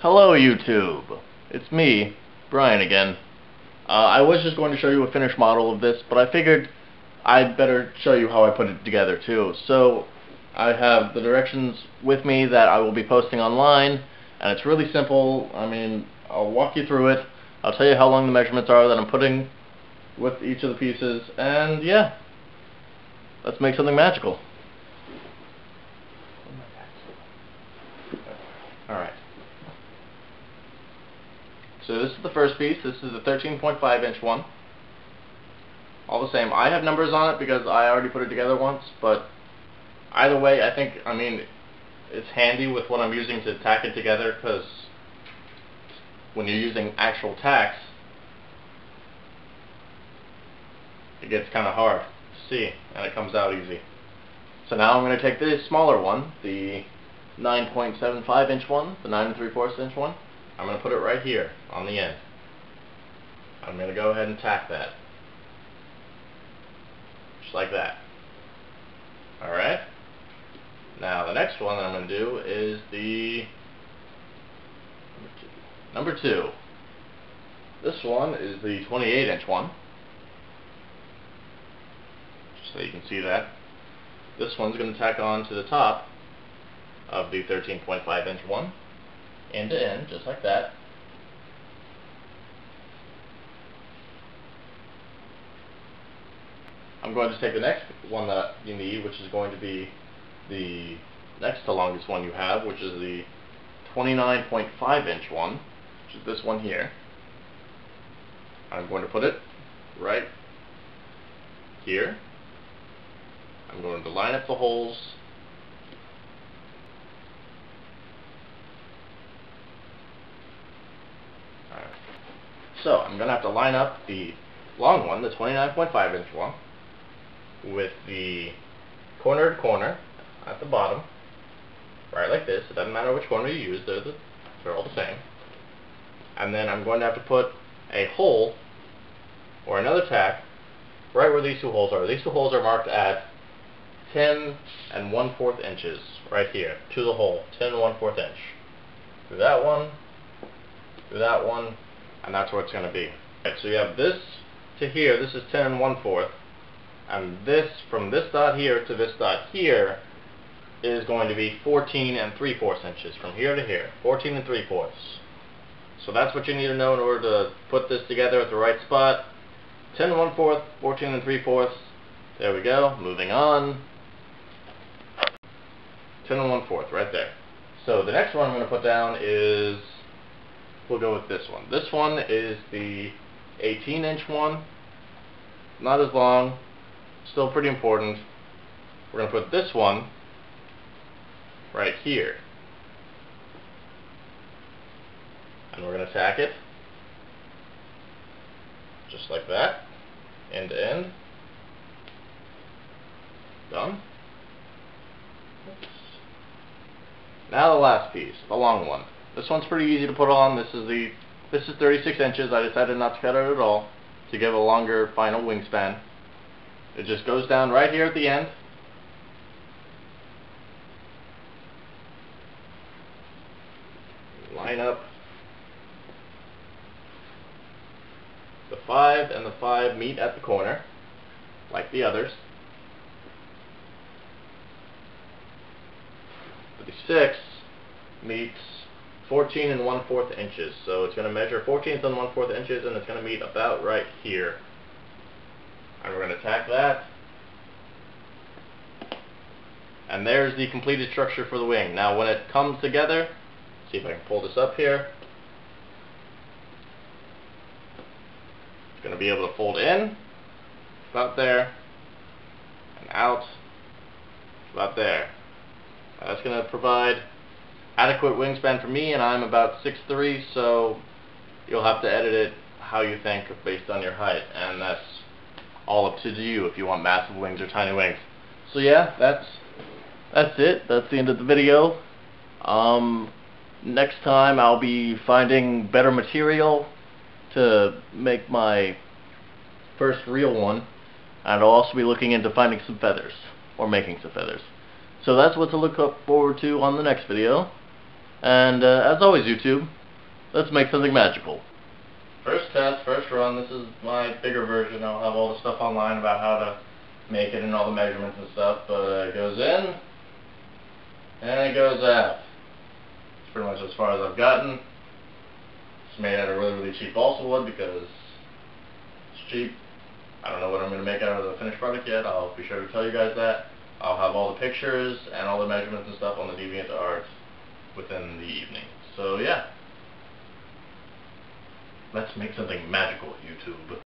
Hello YouTube, it's me, Brian again. I was just going to show you a finished model of this, but I figured I'd better show you how I put it together too. So I have the directions with me that I will be posting online, and it's really simple. I mean, I'll walk you through it, I'll tell you how long the measurements are that I'm putting with each of the pieces, and yeah, let's make something magical. Alright. So this is the first piece. This is the 13.5 inch one. All the same, I have numbers on it because I already put it together once, but either way, I mean, it's handy with what I'm using to tack it together, because when you're using actual tacks, it gets kind of hard to see, and it comes out easy. So now I'm going to take this smaller one, the 9.75 inch one, the 9 3/4 inch one. I'm going to put it right here on the end. I'm going to go ahead and tack that. Just like that. Alright? Now the next one that I'm going to do is the number 2. This one is the 28 inch one. Just so you can see that. This one's going to tack on to the top of the 13.5 inch one. End to end, just like that. I'm going to take the next one that you need, which is going to be the next to longest one you have, which is the 29.5 inch one, which is this one here. I'm going to put it right here. I'm going to line up the holes . So I'm going to have to line up the long one, the 29.5 inch one, with the corner to corner at the bottom, right like this. It doesn't matter which corner you use, they're all the same. And then I'm going to have to put a hole or another tack right where these two holes are. These two holes are marked at 10 1/4 inches right here to the hole, 10 1/4 inch. Through that one, and that's where it's going to be. Right, so you have this to here, this is 10 1/4, and this, from this dot here to this dot here, is going to be 14 3/4 inches, from here to here, 14 3/4. So that's what you need to know in order to put this together at the right spot. 10 1/4, 14 3/4. There we go. Moving on. 10 1/4, right there. So the next one I'm going to put down is, we'll go with this one. This one is the 18 inch one. Not as long, still pretty important. We're going to put this one right here. And we're going to tack it just like that, end to end. Done. Oops. Now the last piece, the long one. This one's pretty easy to put on. This is 36 inches. I decided not to cut it at all to give a longer final wingspan. It just goes down right here at the end. Line up the 5 and the 5 meet at the corner, like the others. The 6 meets 14 1/4 inches, so it's going to measure 14 1/4 inches, and it's going to meet about right here. And we're going to tack that. And there's the completed structure for the wing. Now when it comes together, see if I can pull this up here. It's going to be able to fold in, about there, and out, about there. Now that's going to provide adequate wingspan for me, and I'm about 6'3", so you'll have to edit it how you think based on your height, and that's all up to you if you want massive wings or tiny wings. So yeah, that's it. That's the end of the video. Next time I'll be finding better material to make my first real one, and I'll also be looking into finding some feathers, or making some feathers. So that's what to look forward to on the next video. And as always, YouTube, let's make something magical. First test, first run. This is my bigger version. I'll have all the stuff online about how to make it and all the measurements and stuff. But it goes in and it goes out. It's pretty much as far as I've gotten. It's made out of really cheap balsa wood because it's cheap. I don't know what I'm going to make out of the finished product yet. I'll be sure to tell you guys that. I'll have all the pictures and all the measurements and stuff on the DeviantArt within the evening. So yeah. Let's make something magical, YouTube.